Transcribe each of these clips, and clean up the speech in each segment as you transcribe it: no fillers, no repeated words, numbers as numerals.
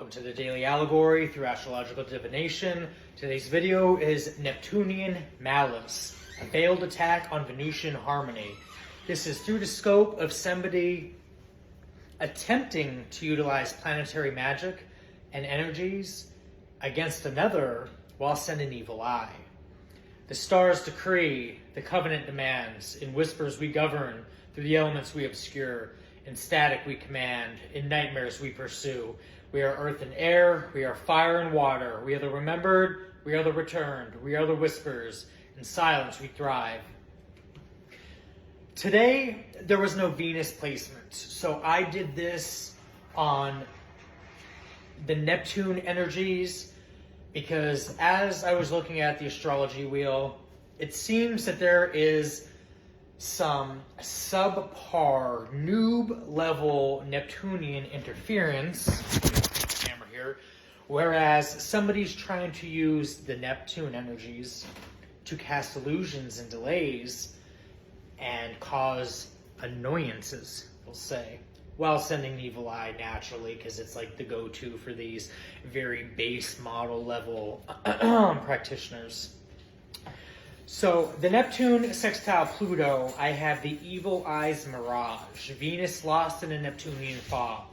Welcome to the Daily Allegory through Astrological Divination. Today's video is Neptunian Malice, a failed attack on Venusian harmony. This is through the scope of somebody attempting to utilize planetary magic and energies against another while sending evil eye. The stars decree, the covenant demands, in whispers we govern, through the elements we obscure, in static we command, in nightmares we pursue. We are earth and air, we are fire and water, we are the remembered, we are the returned, we are the whispers, in silence we thrive. Today, there was no Venus placement, so I did this on the Neptune energies, because as I was looking at the astrology wheel, it seems that there is some subpar, noob-level Neptunian interference, camera here, whereas somebody's trying to use the Neptune energies to cast illusions and delays and cause annoyances, we'll say, while sending the evil eye naturally, because it's like the go-to for these very base model level practitioners. So, the Neptune sextile Pluto, I have the evil eye's mirage, Venus lost in a Neptunian fog.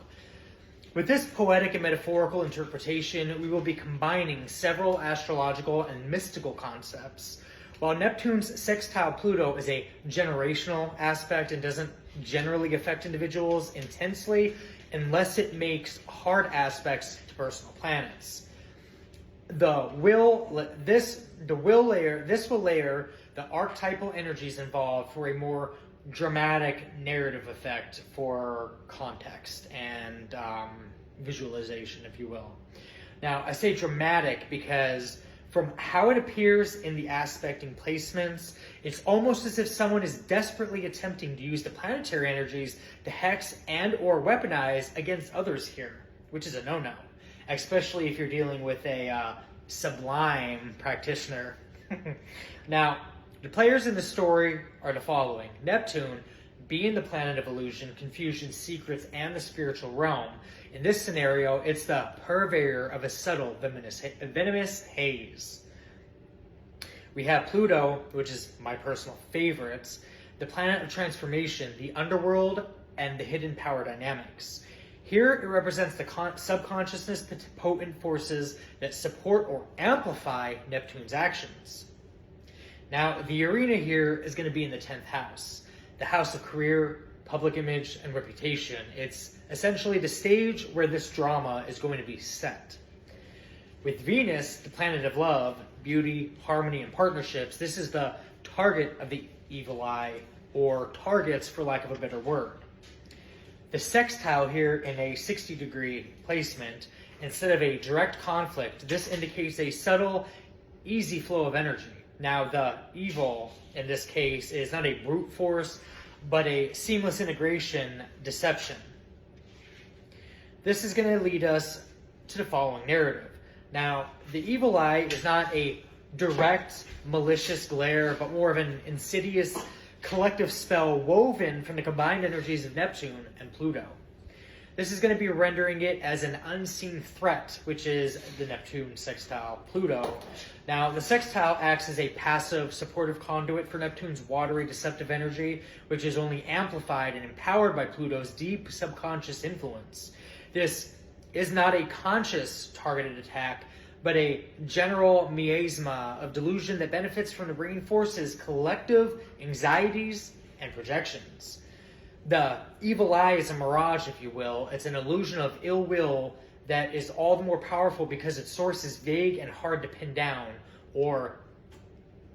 With this poetic and metaphorical interpretation, we will be combining several astrological and mystical concepts. While Neptune's sextile Pluto is a generational aspect and doesn't generally affect individuals intensely unless it makes hard aspects to personal planets. This will layer the archetypal energies involved for a more dramatic narrative effect for context and visualization, if you will. Now, I say dramatic because from how it appears in the aspecting placements, it's almost as if someone is desperately attempting to use the planetary energies to hex and or weaponize against others here, which is a no-no, especially if you're dealing with a sublime practitioner. Now, the players in the story are the following. Neptune, being the planet of illusion, confusion, secrets, and the spiritual realm. In this scenario, it's the purveyor of a subtle venomous haze. We have Pluto, which is my personal favorites, the planet of transformation, the underworld, and the hidden power dynamics. Here, it represents the subconsciousness potent forces that support or amplify Neptune's actions. Now, the arena here is going to be in the 10th house, the house of career, public image, and reputation. It's essentially the stage where this drama is going to be set. With Venus, the planet of love, beauty, harmony, and partnerships, this is the target of the evil eye, or targets for lack of a better word. The sextile here in a 60-degree placement, instead of a direct conflict, this indicates a subtle, easy flow of energy. Now, the evil, in this case, is not a brute force, but a seamless integration deception. This is going to lead us to the following narrative. Now, the evil eye is not a direct, malicious glare, but more of an insidious collective spell woven from the combined energies of Neptune and Pluto. This is going to be rendering it as an unseen threat, which is the Neptune sextile Pluto. Now, the sextile acts as a passive, supportive conduit for Neptune's watery, deceptive energy, which is only amplified and empowered by Pluto's deep subconscious influence. This is not a conscious targeted attack, but a general miasma of delusion that benefits from the brain force's collective anxieties and projections. The evil eye is a mirage, if you will. It's an illusion of ill will that is all the more powerful because its source is vague and hard to pin down, or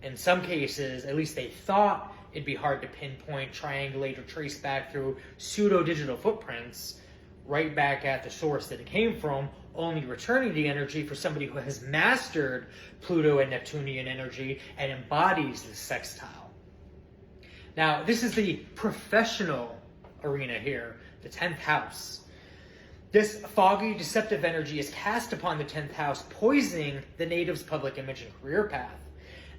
in some cases, at least they thought it'd be hard to pinpoint, triangulate, or trace back through pseudo-digital footprints right back at the source that it came from, only returning the energy for somebody who has mastered Pluto and Neptunian energy and embodies the sextile. Now, this is the professional arena here, the 10th house. This foggy, deceptive energy is cast upon the 10th house, poisoning the native's public image and career path.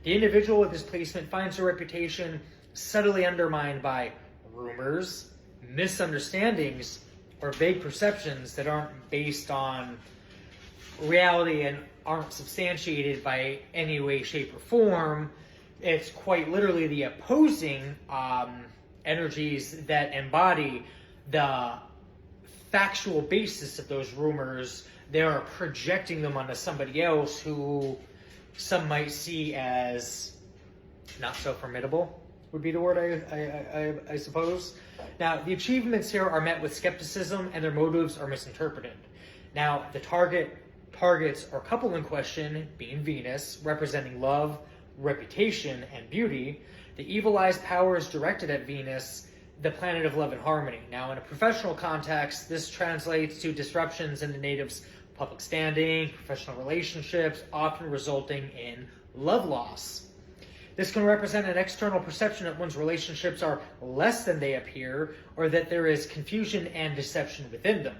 The individual with this placement finds their reputation subtly undermined by rumors, misunderstandings, or vague perceptions that aren't based on reality and aren't substantiated by any way, shape, or form. It's quite literally the opposing energies that embody the factual basis of those rumors. They are projecting them onto somebody else who some might see as not so formidable, would be the word I suppose. Now, the achievements here are met with skepticism and their motives are misinterpreted. Now, the targets or couple in question being Venus, representing love, reputation, and beauty. The evil eye's power is directed at Venus, the planet of love and harmony. Now, in a professional context, this translates to disruptions in the native's public standing, professional relationships, often resulting in love loss. This can represent an external perception that one's relationships are less than they appear, or that there is confusion and deception within them,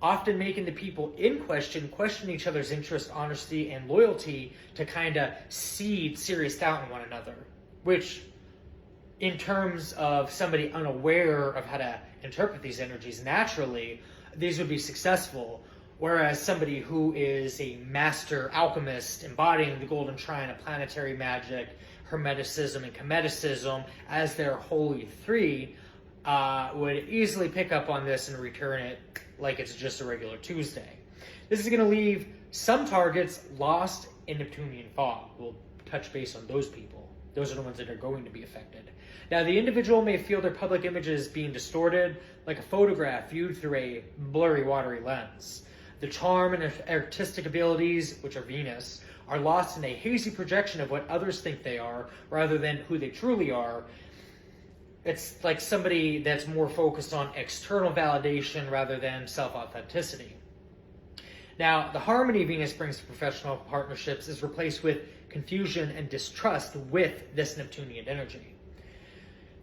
often making the people in question each other's interest, honesty, and loyalty to kind of seed serious doubt in one another, which in terms of somebody unaware of how to interpret these energies naturally, these would be successful. Whereas somebody who is a master alchemist embodying the golden trine of planetary magic, hermeticism, and cometicism as their holy three would easily pick up on this and return it like it's just a regular Tuesday. This is going to leave some targets lost in Neptunian fog. We'll touch base on those people. Those are the ones that are going to be affected. Now, the individual may feel their public images being distorted, like a photograph viewed through a blurry, watery lens. The charm and artistic abilities, which are Venus, are lost in a hazy projection of what others think they are, rather than who they truly are. It's like somebody that's more focused on external validation rather than self-authenticity. Now, the harmony Venus brings to professional partnerships is replaced with confusion and distrust with this Neptunian energy.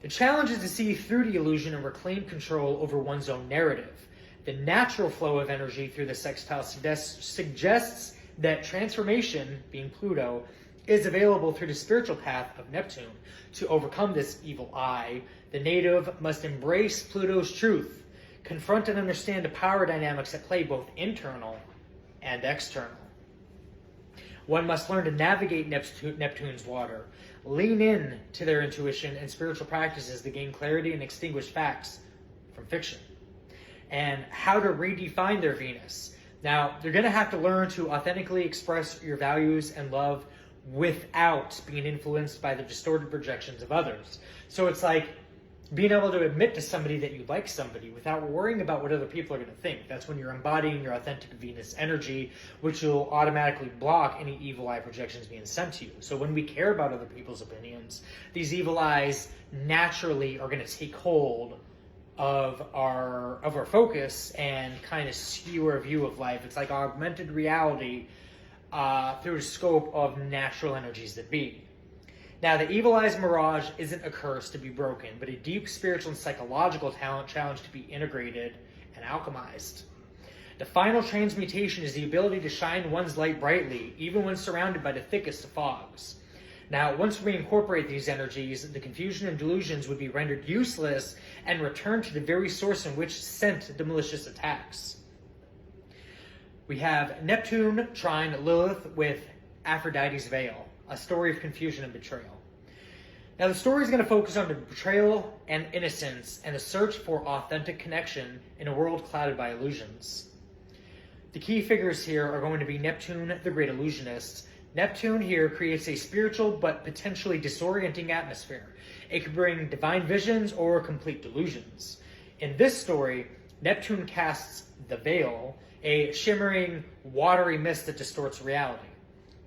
The challenge is to see through the illusion and reclaim control over one's own narrative. The natural flow of energy through the sextile suggests that transformation, being Pluto, is available through the spiritual path of Neptune. To overcome this evil eye, the native must embrace Pluto's truth, confront and understand the power dynamics at play both internal and external. One must learn to navigate Neptune's water, lean in to their intuition and spiritual practices to gain clarity and extinguish facts from fiction, and how to redefine their Venus. Now, you're going to have to learn to authentically express your values and love without being influenced by the distorted projections of others. So it's like being able to admit to somebody that you like somebody without worrying about what other people are going to think. That's when you're embodying your authentic Venus energy, which will automatically block any evil eye projections being sent to you. So when we care about other people's opinions, these evil eyes naturally are going to take hold of our focus and kind of skew our view of life. It's like augmented reality through the scope of natural energies that be. Now, the evil eye's mirage isn't a curse to be broken, but a deep spiritual and psychological challenge to be integrated and alchemized. The final transmutation is the ability to shine one's light brightly, even when surrounded by the thickest of fogs. Now, once we incorporate these energies, the confusion and delusions would be rendered useless and return to the very source in which sent the malicious attacks. We have Neptune trine Lilith with Aphrodite's veil, a story of confusion and betrayal. Now, the story is going to focus on the betrayal and innocence and the search for authentic connection in a world clouded by illusions. The key figures here are going to be Neptune, the great illusionist. Neptune here creates a spiritual but potentially disorienting atmosphere. It could bring divine visions or complete delusions. In this story, Neptune casts the veil, a shimmering, watery mist that distorts reality.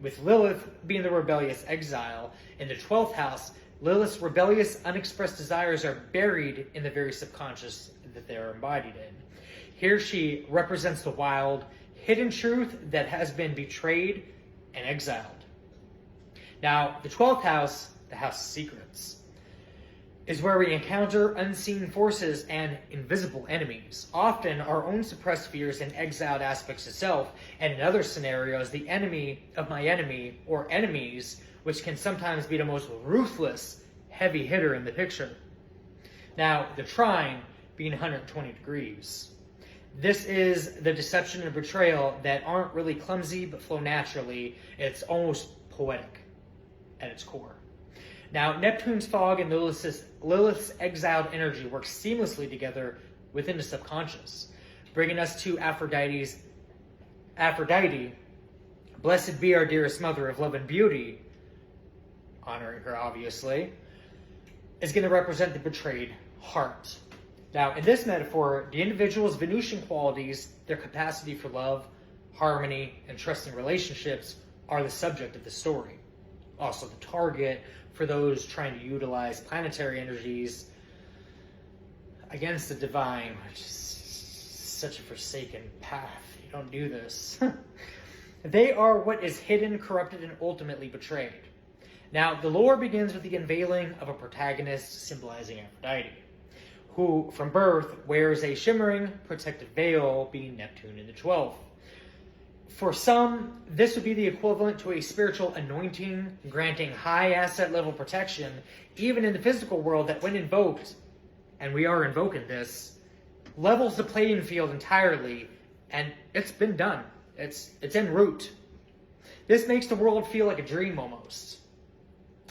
With Lilith being the rebellious exile, in the 12th house, Lilith's rebellious, unexpressed desires are buried in the very subconscious that they are embodied in. Here she represents the wild, hidden truth that has been betrayed and exiled. Now, the 12th house, the house of secrets, is where we encounter unseen forces and invisible enemies, often our own suppressed fears and exiled aspects of self, and in other scenarios, the enemy of my enemy or enemies, which can sometimes be the most ruthless heavy hitter in the picture. Now, the trine being 120 degrees. This is the deception and betrayal that aren't really clumsy but flow naturally. It's almost poetic at its core. Now, Neptune's fog and Lilith's exiled energy work seamlessly together within the subconscious, bringing us to Aphrodite, blessed be our dearest mother of love and beauty, honoring her obviously, is going to represent the betrayed heart. Now, in this metaphor, the individual's Venusian qualities, their capacity for love, harmony, and trusting relationships are the subject of the story. Also the target for those trying to utilize planetary energies against the divine, which is such a forsaken path. You don't do this. They are what is hidden, corrupted, and ultimately betrayed. Now, the lore begins with the unveiling of a protagonist symbolizing Aphrodite, who from birth wears a shimmering protective veil, being Neptune in the 12th. For some, this would be the equivalent to a spiritual anointing, granting high asset level protection, even in the physical world, that when invoked, and we are invoking this, levels the playing field entirely, and it's been done. It's en route. This makes the world feel like a dream almost.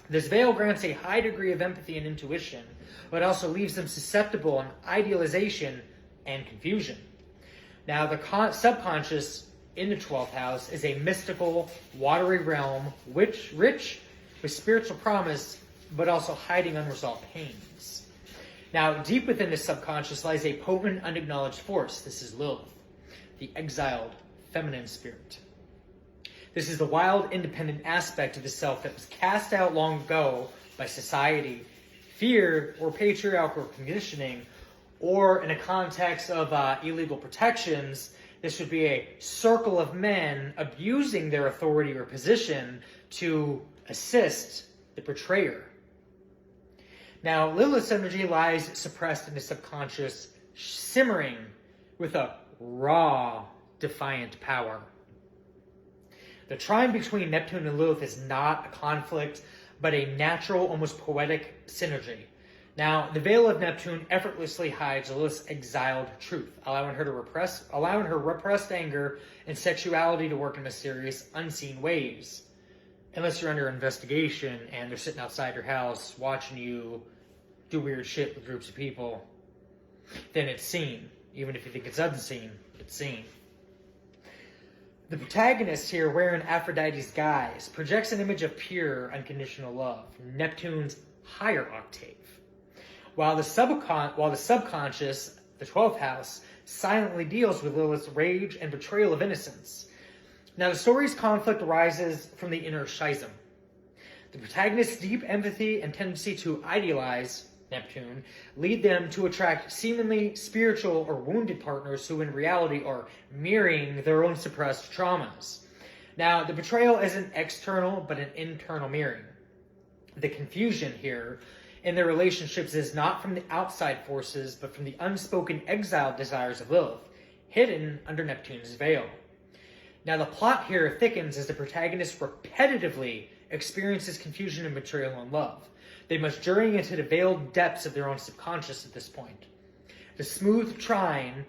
This veil grants a high degree of empathy and intuition, but also leaves them susceptible on idealization and confusion. Now, the subconscious in the 12th house is a mystical, watery realm, which rich with spiritual promise, but also hiding unresolved pains. Now, deep within the subconscious lies a potent, unacknowledged force. This is Lilith, the exiled feminine spirit. This is the wild, independent aspect of the self that was cast out long ago by society, fear, or patriarchal conditioning, or in a context of illegal protections, this would be a circle of men abusing their authority or position to assist the betrayer. Now, Lilith's energy lies suppressed in the subconscious, simmering with a raw, defiant power. The trine between Neptune and Lilith is not a conflict, but a natural, almost poetic synergy. Now, the veil of Neptune effortlessly hides Lilith's exiled truth, allowing her repressed anger and sexuality to work in mysterious, unseen ways. Unless you're under investigation and they're sitting outside your house watching you do weird shit with groups of people, then it's seen. Even if you think it's unseen, it's seen. The protagonist here, wearing Aphrodite's guise, projects an image of pure, unconditional love, Neptune's higher octave. While the subconscious, the 12th house, silently deals with Lilith's rage and betrayal of innocence. Now, the story's conflict arises from the inner schism. The protagonist's deep empathy and tendency to idealize Neptune lead them to attract seemingly spiritual or wounded partners who in reality are mirroring their own suppressed traumas. Now, the betrayal isn't external, but an internal mirroring. The confusion here in their relationships is not from the outside forces, but from the unspoken exiled desires of Lilith, hidden under Neptune's veil. Now, the plot here thickens as the protagonist repetitively experiences confusion and betrayal in love. They must journey into the veiled depths of their own subconscious at this point. The smooth trine,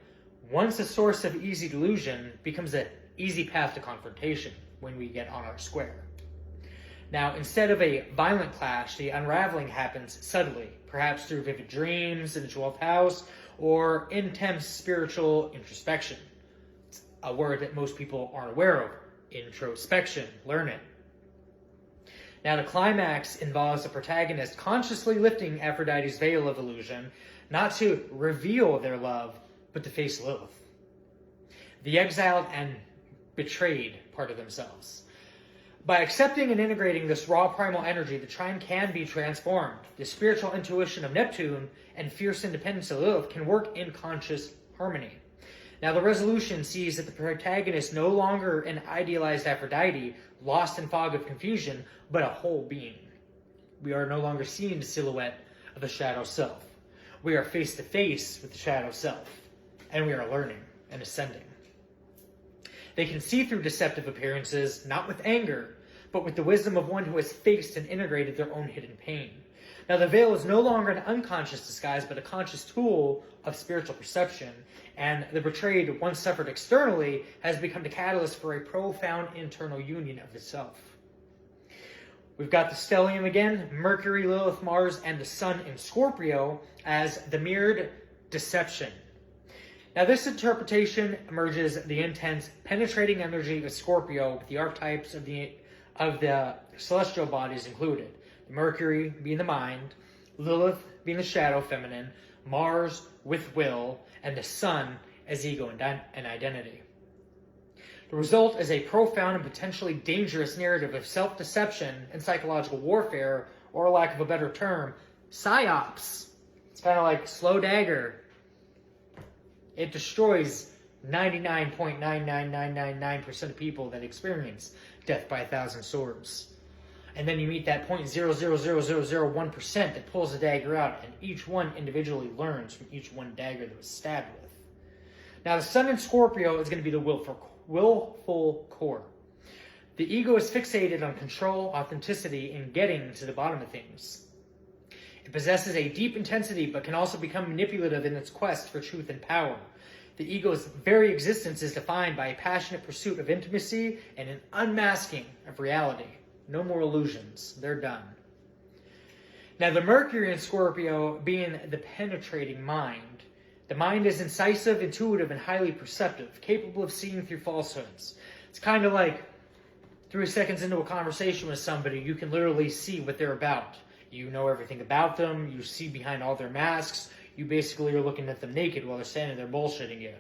once a source of easy delusion, becomes an easy path to confrontation when we get on our square. Now, instead of a violent clash, the unraveling happens subtly, perhaps through vivid dreams in the 12th house, or intense spiritual introspection. It's a word that most people aren't aware of. Introspection. Learn it. Now, the climax involves the protagonist consciously lifting Aphrodite's veil of illusion, not to reveal their love, but to face Lilith, the exiled and betrayed part of themselves. By accepting and integrating this raw primal energy, the trine can be transformed. The spiritual intuition of Neptune and fierce independence of Lilith can work in conscious harmony. Now, the resolution sees that the protagonist no longer an idealized Aphrodite, lost in fog of confusion, but a whole being. We are no longer seeing the silhouette of the shadow self. We are face to face with the shadow self, and we are learning and ascending. They can see through deceptive appearances, not with anger, but with the wisdom of one who has faced and integrated their own hidden pain. Now, the veil is no longer an unconscious disguise, but a conscious tool of spiritual perception, and the betrayed, once suffered externally, has become the catalyst for a profound internal union of the self. We've got the stellium again, Mercury, Lilith, Mars, and the Sun in Scorpio as the mirrored deception. Now, this interpretation merges the intense, penetrating energy of Scorpio with the archetypes of the celestial bodies included. Mercury being the mind, Lilith being the shadow feminine, Mars with will, and the Sun as ego and identity. The result is a profound and potentially dangerous narrative of self-deception and psychological warfare, or lack of a better term, psyops. It's kind of like slow dagger. It destroys 99.99999% of people that experience death by 1,000 swords. And then you meet that 0.000001% that pulls the dagger out, and each one individually learns from each one dagger that was stabbed with. Now, the Sun in Scorpio is going to be the willful core. The ego is fixated on control, authenticity, and getting to the bottom of things. It possesses a deep intensity, but can also become manipulative in its quest for truth and power. The ego's very existence is defined by a passionate pursuit of intimacy and an unmasking of reality. No more illusions. They're done. Now, the Mercury in Scorpio being the penetrating mind. The mind is incisive, intuitive, and highly perceptive, capable of seeing through falsehoods. It's kind of like 3 seconds into a conversation with somebody, you can literally see what they're about. You know everything about them. You see behind all their masks. You basically are looking at them naked while they're standing there bullshitting you.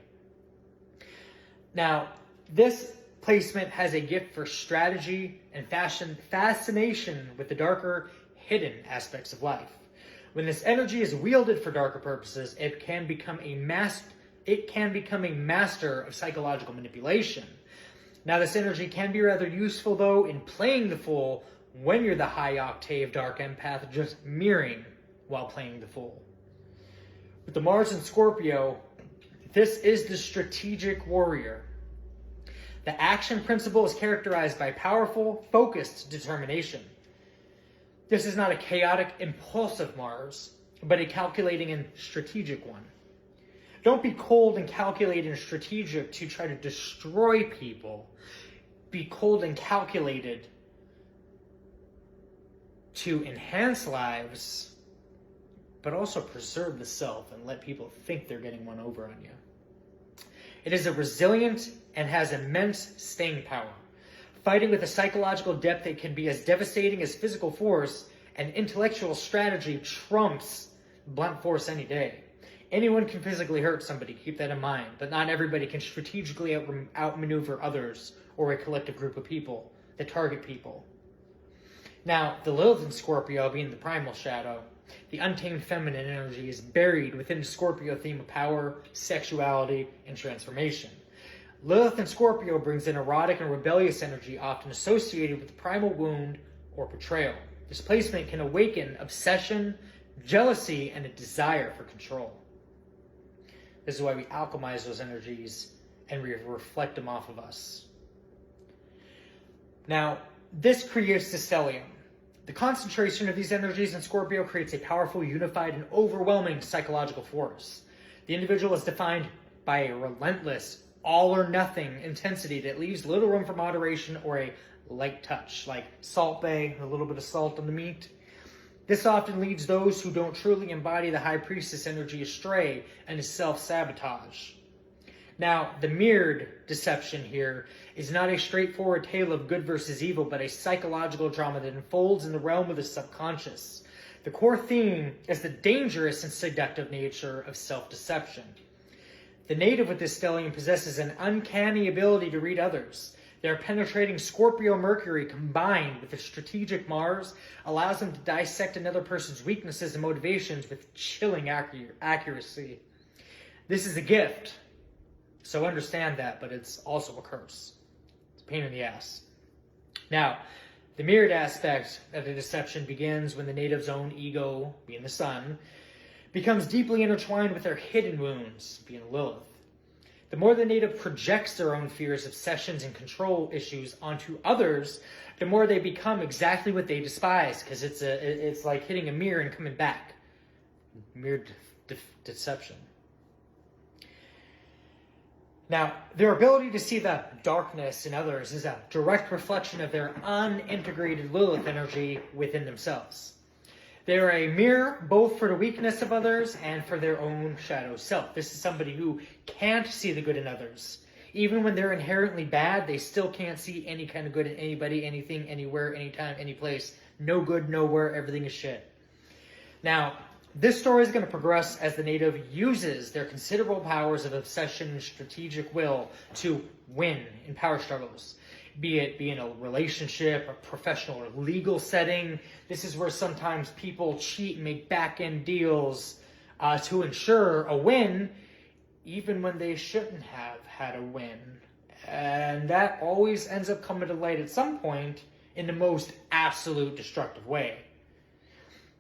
Now, this placement has a gift for strategy and fascination with the darker, hidden aspects of life. When this energy is wielded for darker purposes, it can become a master of psychological manipulation. Now, this energy can be rather useful, though, in playing the fool when you're the high-octave dark empath, just mirroring while playing the fool. With the Mars in Scorpio, this is the strategic warrior. The action principle is characterized by powerful, focused determination. This is not a chaotic, impulsive Mars, but a calculating and strategic one. Don't be cold and calculated and strategic to try to destroy people. Be cold and calculated to enhance lives, but also preserve the self and let people think they're getting one over on you. It is a resilient and has immense staying power. Fighting with a psychological depth that can be as devastating as physical force, and intellectual strategy trumps blunt force any day. Anyone can physically hurt somebody, keep that in mind, but not everybody can strategically outmaneuver others or a collective group of people that target people. Now, the Lilith in Scorpio being the primal shadow, the untamed feminine energy is buried within the Scorpio theme of power, sexuality, and transformation. Lilith in Scorpio brings in erotic and rebellious energy often associated with primal wound or betrayal. This placement can awaken obsession, jealousy, and a desire for control. This is why we alchemize those energies and we reflect them off of us. Now, this creates the stellium. The concentration of these energies in Scorpio creates a powerful, unified, and overwhelming psychological force. The individual is defined by a relentless, all-or-nothing intensity that leaves little room for moderation or a light touch, like Salt Bae, a little bit of salt on the meat. This often leads those who don't truly embody the High Priestess energy astray and to self-sabotage. Now, the mirrored deception here is not a straightforward tale of good versus evil, but a psychological drama that unfolds in the realm of the subconscious. The core theme is the dangerous and seductive nature of self-deception. The native with this stellium possesses an uncanny ability to read others. Their penetrating Scorpio Mercury combined with the strategic Mars allows them to dissect another person's weaknesses and motivations with chilling accuracy. This is a gift, so understand that, but it's also a curse. It's a pain in the ass. Now, the mirrored aspect of the deception begins when the native's own ego, being the Sun, becomes deeply intertwined with their hidden wounds, being Lilith. The more the native projects their own fears, obsessions, and control issues onto others, the more they become exactly what they despise, because it's like hitting a mirror and coming back. Mirror deception. Now, their ability to see the darkness in others is a direct reflection of their unintegrated Lilith energy within themselves. They are a mirror both for the weakness of others and for their own shadow self. This is somebody who can't see the good in others. Even when they're inherently bad, they still can't see any kind of good in anybody, anything, anywhere, anytime, any place. No good, nowhere, everything is shit. Now, this story is going to progress as the native uses their considerable powers of obsession and strategic will to win in power struggles. Be it in a relationship, a professional or legal setting. This is where sometimes people cheat and make back-end deals to ensure a win, even when they shouldn't have had a win. And that always ends up coming to light at some point in the most absolute destructive way.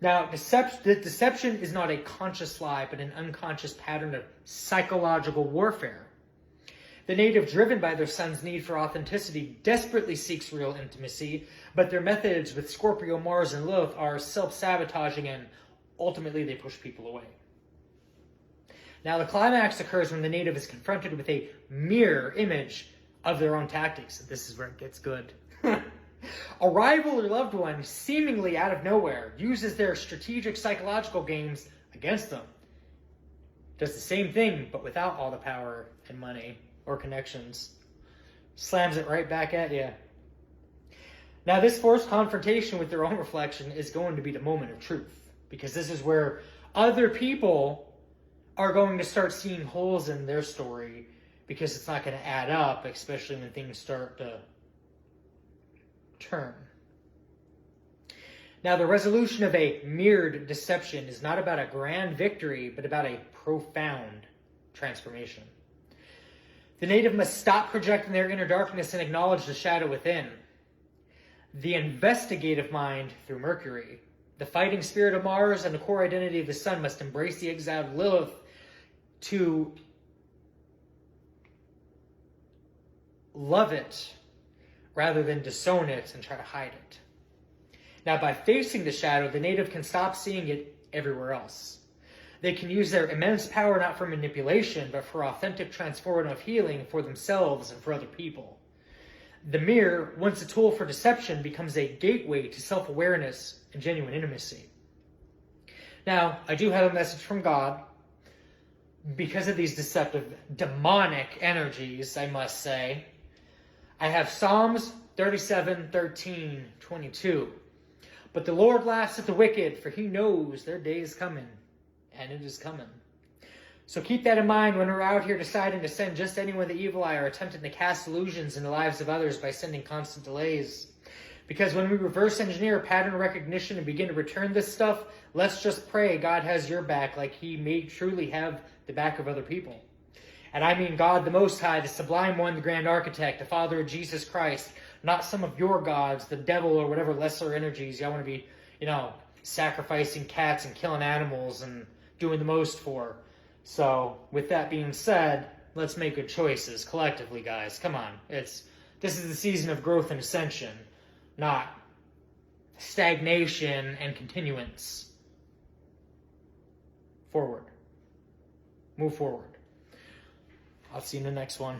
Now, deception is not a conscious lie, but an unconscious pattern of psychological warfare. The native, driven by their son's need for authenticity, desperately seeks real intimacy, but their methods with Scorpio, Mars, and Lilith are self-sabotaging, and ultimately they push people away. Now, the climax occurs when the native is confronted with a mirror image of their own tactics. This is where it gets good. A rival or loved one, seemingly out of nowhere, uses their strategic psychological games against them. Does the same thing, but without all the power and money or connections. Slams it right back at you. Now, this forced confrontation with their own reflection is going to be the moment of truth, because this is where other people are going to start seeing holes in their story, because it's not going to add up, especially when things start to turn. Now, the resolution of a mirrored deception is not about a grand victory, but about a profound transformation. The native must stop projecting their inner darkness and acknowledge the shadow within. The investigative mind through Mercury, the fighting spirit of Mars, and the core identity of the Sun must embrace the exiled Lilith to love it rather than disown it and try to hide it. Now, by facing the shadow, the native can stop seeing it everywhere else. They can use their immense power not for manipulation, but for authentic transformative healing for themselves and for other people. The mirror, once a tool for deception, becomes a gateway to self-awareness and genuine intimacy. Now, I do have a message from God. Because of these deceptive, demonic energies, I must say, I have Psalms 37, 13, 22. But the Lord laughs at the wicked, for he knows their day is coming, and it is coming. So keep that in mind when we're out here deciding to send just anyone the evil eye or attempting to cast illusions in the lives of others by sending constant delays. Because when we reverse engineer pattern recognition and begin to return this stuff, let's just pray God has your back like he may truly have the back of other people. And I mean God the Most High, the Sublime One, the Grand Architect, the Father of Jesus Christ, not some of your gods, the devil or whatever lesser energies y'all want to be, sacrificing cats and killing animals and doing the most for. So, with that being said, let's make good choices collectively, guys. Come on. This is the season of growth and ascension, not stagnation and continuance. Forward. Move forward. I'll see you in the next one.